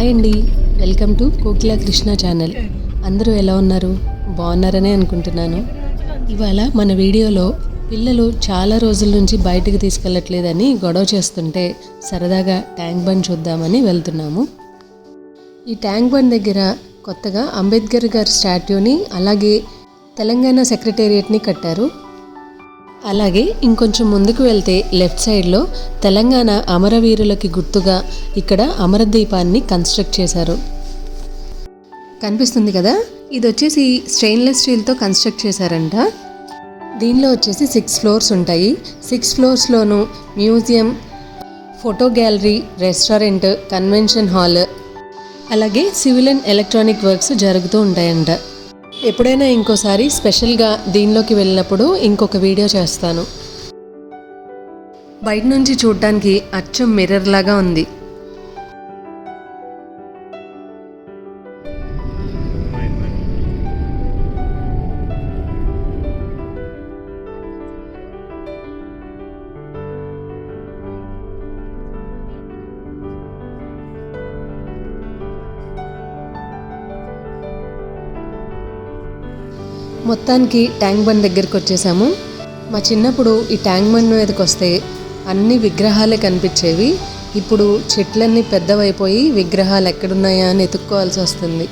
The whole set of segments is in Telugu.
హాయ్ అండి, welcome to Kokila Krishna channel. అందరూ ఎలా ఉన్నారు? బాగున్నారనే అనుకుంటున్నాను. ఇవాళ మన వీడియోలో పిల్లలు చాలా రోజుల నుంచి బయటకు తీసుకెళ్ళట్లేదని గొడవ చేస్తుంటే సరదాగా ట్యాంక్ బండ్ చూద్దామని వెళ్తున్నాము. ఈ ట్యాంక్ బండ్ దగ్గర కొత్తగా అంబేద్కర్ గారి స్టాట్యూని, అలాగే తెలంగాణ సెక్రటేరియట్ని కట్టారు. అలాగే ఇంకొంచెం ముందుకు వెళ్తే లెఫ్ట్ సైడ్లో తెలంగాణ అమరవీరులకి గుర్తుగా ఇక్కడ అమరదీపాన్ని కన్స్ట్రక్ట్ చేశారు. కనిపిస్తుంది కదా, ఇది వచ్చేసి స్టెయిన్లెస్ స్టీల్తో కన్స్ట్రక్ట్ చేశారంట. దీనిలో వచ్చేసి 6 ఫ్లోర్స్ ఉంటాయి. 6 ఫ్లోర్స్లోనూ museum, photo gallery, restaurant, convention hall, అలాగే సివిల్ అండ్ ఎలక్ట్రానిక్ వర్క్స్ జరుగుతూ ఉంటాయంట. ఎప్పుడైనా ఇంకోసారి స్పెషల్గా దీనిలోకి వెళ్ళినప్పుడు ఇంకొక వీడియో చేస్తాను. బయట నుంచి చూడటానికి అచ్చం మిర్రర్ లాగా ఉంది. మొత్తానికి ట్యాంక్ బండ్ దగ్గరికి వచ్చేసాము. మా చిన్నప్పుడు ఈ ట్యాంక్ బండ్ మీదకి వస్తే అన్ని విగ్రహాలే కనిపించేవి. ఇప్పుడు చెట్లన్నీ పెద్దవైపోయి విగ్రహాలు ఎక్కడున్నాయా అని ఎత్తుక్కోవాల్సి వస్తుంది.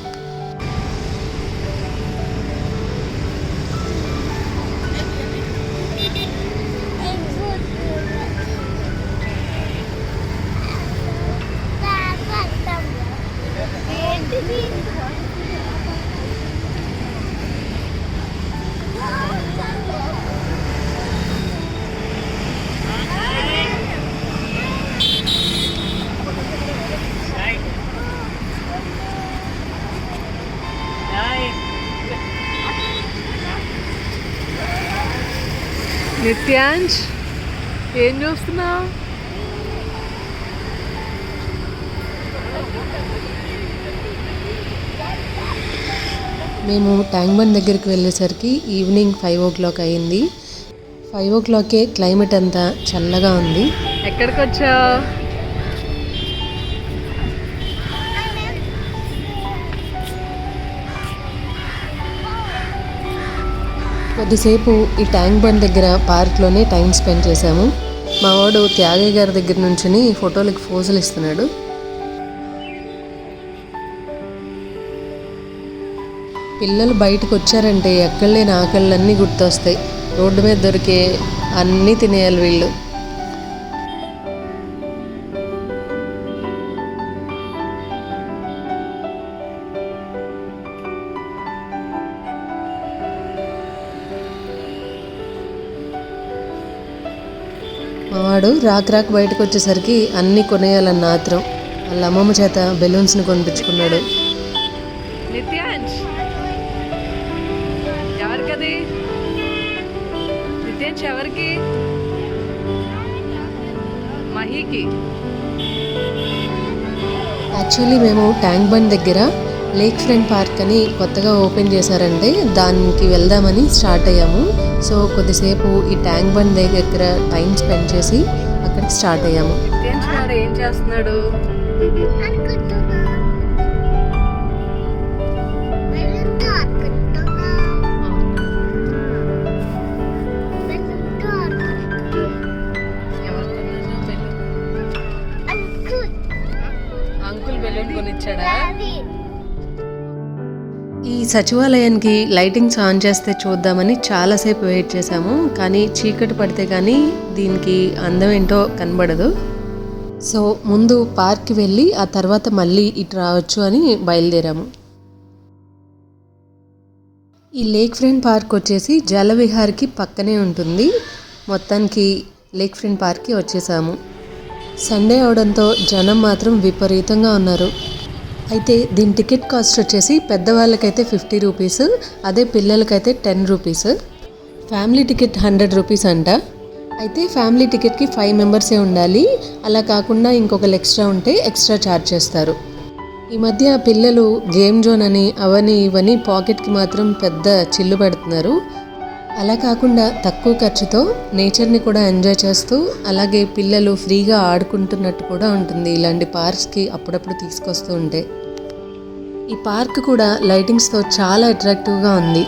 నిత్యాంష్, ఏం చూస్తున్నావు? మేము ట్యాంక్ బండ్ దగ్గరికి వెళ్ళేసరికి ఈవినింగ్ 5 o'clock అయింది. 5 o'clockకే క్లైమేట్ అంతా చల్లగా ఉంది. ఎక్కడికి వచ్చావు? కొద్దిసేపు ఈ ట్యాంక్ బండ్ దగ్గర పార్క్లోనే టైం స్పెండ్ చేశాము. మా వాడు త్యాగయ్య గారి దగ్గర నుంచి ఫోటోలకి పోజులు ఇస్తున్నాడు. పిల్లలు బయటకు వచ్చారంటే ఎక్కడ లేని ఆకళ్ళన్నీ గుర్తొస్తాయి. రోడ్డు మీద దొరికే అన్నీ తినేయాలి వీళ్ళు. మావాడు రాక్ బయటకు వచ్చేసరికి అన్నీ కొనేయాలన్న ఆత్రం. వాళ్ళ అమ్మమ్మ చేత బెలూన్స్ని కొనిపించుకున్నాడు. నిత్యాంష్, ఎవరికది? నిత్యాంష్ ఎవరికి? మహీకి. యాక్చువల్లీ మేము ట్యాంక్ బండ్ దగ్గర లేక్ ఫ్రంట్ పార్క్ అని కొత్తగా ఓపెన్ చేశారంటే దానికి వెళ్దామని స్టార్ట్ అయ్యాము. సో కొద్దిసేపు ఈ ట్యాంక్ బండ్ దగ్గర టైం స్పెండ్ చేసి అక్కడికి స్టార్ట్ అయ్యాము. ఏం చేస్తున్నాడు? అంకుల్ బెలూన్ కొనిచ్చాడా? ఈ సచివాలయానికి లైటింగ్స్ ఆన్ చేస్తే చూద్దామని చాలాసేపు వెయిట్ చేశాము. కానీ చీకటి పడితే కానీ దీనికి అందం ఏంటో కనబడదు. సో ముందు పార్క్కి వెళ్ళి ఆ తర్వాత మళ్ళీ ఇటు రావచ్చు అని బయలుదేరాము. ఈ లేక్ ఫ్రంట్ పార్క్ వచ్చేసి జలవిహార్కి పక్కనే ఉంటుంది. మొత్తానికి లేక్ ఫ్రంట్ పార్క్కి వచ్చేసాము. సండే అవడంతో జనం మాత్రం విపరీతంగా ఉన్నారు. అయితే దీని టికెట్ కాస్ట్ వచ్చేసి పెద్దవాళ్ళకైతే 50 రూపీస్, అదే పిల్లలకైతే 10 రూపీస్. ఫ్యామిలీ టికెట్ 100 రూపీస్ అంట. అయితే ఫ్యామిలీ టికెట్కి 5 మెంబర్సే ఉండాలి. అలా కాకుండా ఇంకొకరు ఎక్స్ట్రా ఉంటే ఎక్స్ట్రా ఛార్జ్ చేస్తారు. ఈ మధ్య పిల్లలు గేమ్ జోన్ అని అవని ఇవని పాకెట్కి మాత్రం పెద్ద చిల్లు పెడుతున్నారు. అలా కాకుండా తక్కువ ఖర్చుతో నేచర్ని కూడా ఎంజాయ్ చేస్తూ అలాగే పిల్లలు ఫ్రీగా ఆడుకుంటున్నట్టు కూడా ఉంటుంది ఇలాంటి పార్క్స్కి అప్పుడప్పుడు తీసుకొస్తూ ఉంటే. ఈ పార్క్ కూడా లైటింగ్స్తో చాలా అట్రాక్టివ్గా ఉంది.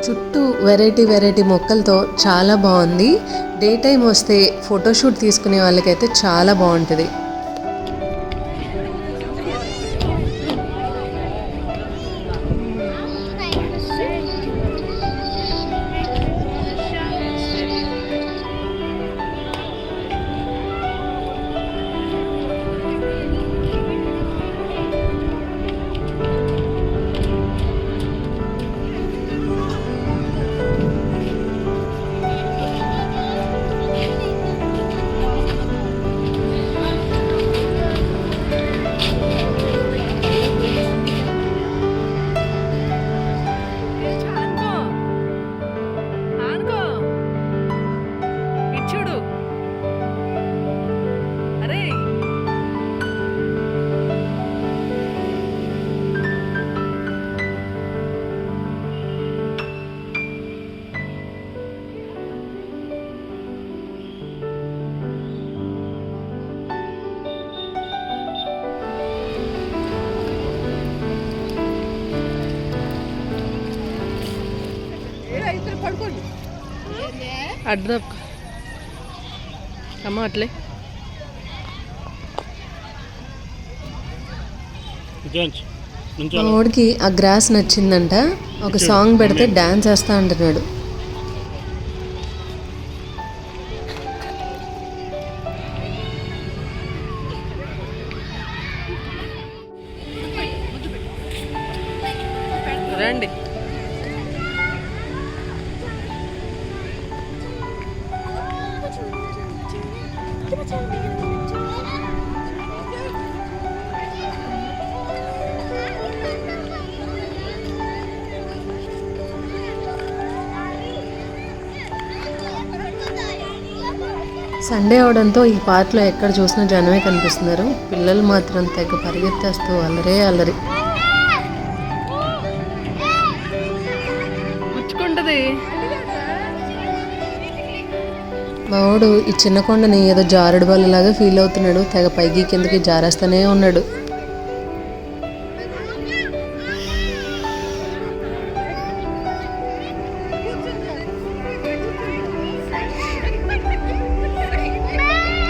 చుట్టూ వెరైటీ మొక్కలతో చాలా బాగుంది. డే టైం వస్తే ఫోటోషూట్ తీసుకునే వాళ్ళకైతే చాలా బాగుంటుంది. అడ్డు అమ్మ అట్లే మా వాడికి ఆ గ్రాస్ నచ్చిందంట. ఒక సాంగ్ పెడితే డాన్స్ వేస్తా అంటున్నాడు. రండి సండే అవడంతో ఈ పార్క్లో ఎక్కడ చూసినా జనమే కనిపిస్తున్నారు. పిల్లలు మాత్రం తెగ పరిగెత్తేస్తూ అల్లరి. మా వాడు ఈ చిన్న కొండని ఏదో జారుడు బల్లలాగా ఫీల్ అవుతున్నాడు. తెగ పైకి కిందకి జారేస్తూనే ఉన్నాడు.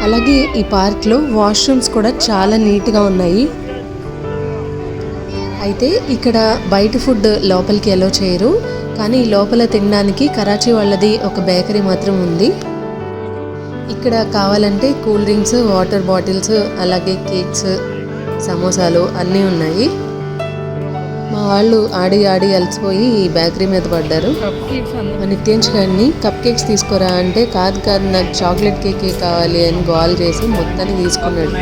అలాగే ఈ పార్క్లో వాష్రూమ్స్ కూడా చాలా నీట్గా ఉన్నాయి. అయితే ఇక్కడ బయట ఫుడ్ లోపలికి ఎలో చేయరు, కానీ లోపల తినడానికి కరాచీ వాళ్ళది ఒక బేకరీ మాత్రం ఉంది. ఇక్కడ కావాలంటే కూల్ డ్రింక్స్, వాటర్ బాటిల్స్, అలాగే కేక్స్, సమోసాలు అన్నీ ఉన్నాయి. మా వాళ్ళు ఆడి అలసిపోయి ఈ బేకరీ మీద పడ్డారు. నిత్యంష్ గారిని కప్ కేక్స్ తీసుకోరా అంటే కాదు నాకు చాక్లెట్ కేకే కావాలి అని గోల్ చేసి మొత్తాన్ని తీసుకున్నాడు.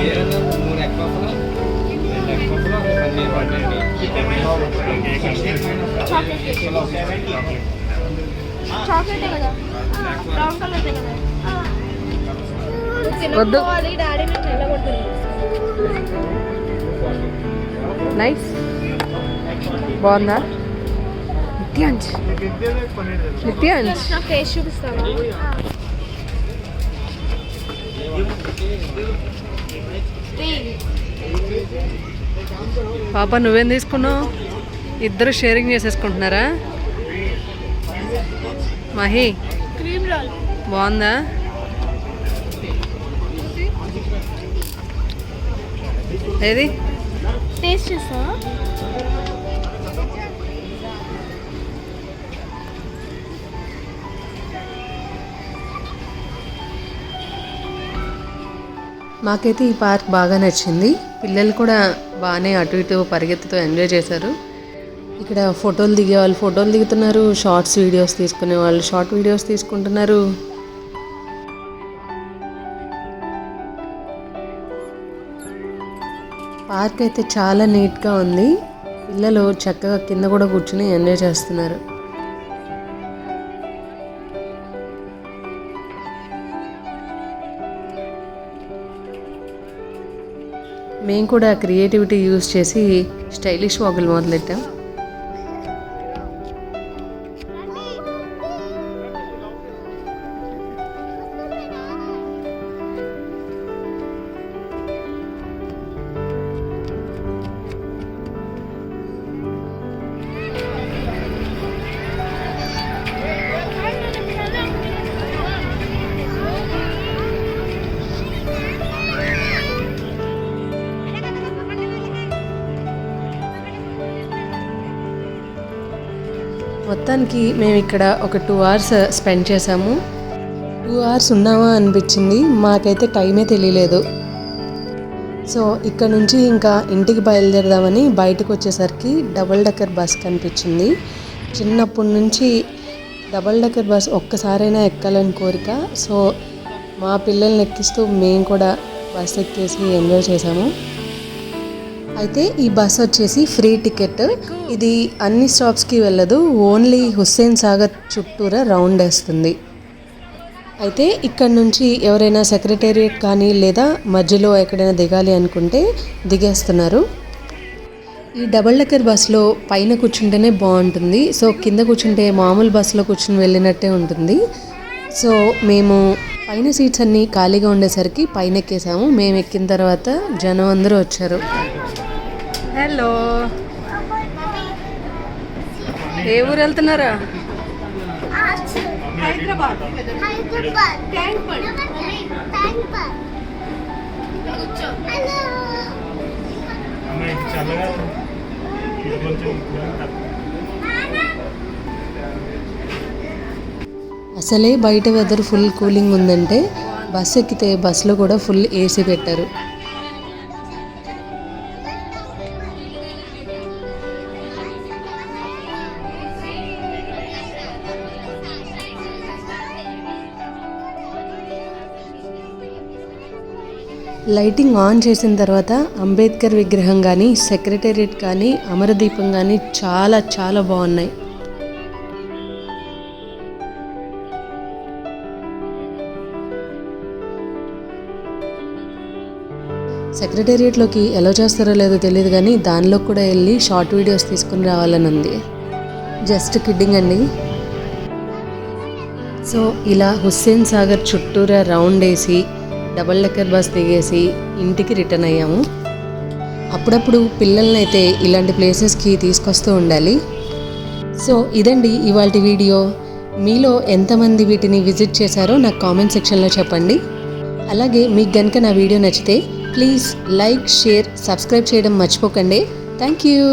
వద్దు. నైస్, బాగుందా నిత్యాంష్? పాప నువ్వేం తీసుకున్నావు? ఇద్దరు షేరింగ్ చేసేసుకుంటున్నారా? మహి బాగుందా? ఏది టేస్ట్ చేస్తా? మాకైతే ఈ పార్క్ బాగా నచ్చింది. పిల్లలు కూడా బాగానే అటు ఇటు పరిగెత్తుతూ ఎంజాయ్ చేశారు. ఇక్కడ ఫోటోలు దిగే వాళ్ళు ఫోటోలు దిగుతున్నారు, షార్ట్స్ వీడియోస్ తీసుకునే వాళ్ళు షార్ట్ వీడియోస్ తీసుకుంటున్నారు. పార్క్ అయితే చాలా నీట్గా ఉంది. పిల్లలు చక్కగా కింద కూడా కూర్చుని ఎంజాయ్ చేస్తున్నారు. మేము కూడా క్రియేటివిటీ యూజ్ చేసి స్టైలిష్ వాగులు మొదలెట్టాం. మొత్తానికి మేము ఇక్కడ ఒక 2 hours స్పెండ్ చేసాము. 2 hours ఉన్నామా అనిపించింది, మాకైతే టైమే తెలియలేదు. సో ఇక్కడ నుంచి ఇంకా ఇంటికి బయలుదేరదామని బయటకు వచ్చేసరికి డబుల్ డెక్కర్ బస్ కనిపించింది. చిన్నప్పటి నుంచి డబుల్ డెక్కర్ బస్ ఒక్కసారైనా ఎక్కాలని కోరిక. సో మా పిల్లల్ని ఎక్కిస్తూ మేము కూడా బస్ ఎక్కేసి ఎంజాయ్ చేసాము. అయితే ఈ బస్ వచ్చేసి ఫ్రీ టికెట్. ఇది అన్ని స్టాప్స్కి వెళ్ళదు, ఓన్లీ హుస్సేన్ సాగర్ చుట్టూరా రౌండ్ వేస్తుంది. అయితే ఇక్కడ నుంచి ఎవరైనా సెక్రటేరియట్ కానీ లేదా మధ్యలో ఎక్కడైనా దిగాలి అనుకుంటే దిగేస్తున్నారు. ఈ డబుల్ డెక్కర్ బస్లో పైన కూర్చుంటేనే బాగుంటుంది. సో కింద కూర్చుంటే మామూలు బస్సులో కూర్చుని వెళ్ళినట్టే ఉంటుంది. సో మేము పైన సీట్స్ అన్నీ ఖాళీగా ఉండేసరికి పైన ఎక్కేసాము. మేము ఎక్కిన తర్వాత జనం అందరూ వచ్చారు. హలో, ఏ ఊరు వెళ్తున్నారా? హైదరాబాద్. అసలే బయట వెదర్ ఫుల్ కూలింగ్ ఉందంటే బస్ ఎక్కితే బస్సులో కూడా ఫుల్ ఏసీ పెట్టారు. లైటింగ్ ఆన్ చేసిన తర్వాత అంబేద్కర్ విగ్రహం కానీ, సెక్రటేరియట్ కానీ, అమరదీపం కానీ చాలా చాలా బాగున్నాయి. సెక్రటేరియట్లోకి ఎలా చేస్తారో లేదో తెలియదు కానీ దానిలో కూడా వెళ్ళి షార్ట్ వీడియోస్ తీసుకుని రావాలని ఉంది. జస్ట్ కిడ్డింగ్ అండి. సో ఇలా హుస్సేన్ సాగర్ చుట్టూరా రౌండ్ వేసి డబుల్ డెక్కర్ బస్ దిగేసి ఇంటికి రిటర్న్ అయ్యాము. అప్పుడప్పుడు పిల్లల్ని అయితే ఇలాంటి ప్లేసెస్కి తీసుకొస్తూ ఉండాలి. సో ఇదండి ఇవాల్టి వీడియో. మీలో ఎంతమంది వీటిని విజిట్ చేశారో నాకు కామెంట్ సెక్షన్లో చెప్పండి. అలాగే మీకు కనుక నా వీడియో నచ్చితే ప్లీజ్ లైక్, షేర్, సబ్స్క్రైబ్ చేయడం మర్చిపోకండి. Thank you.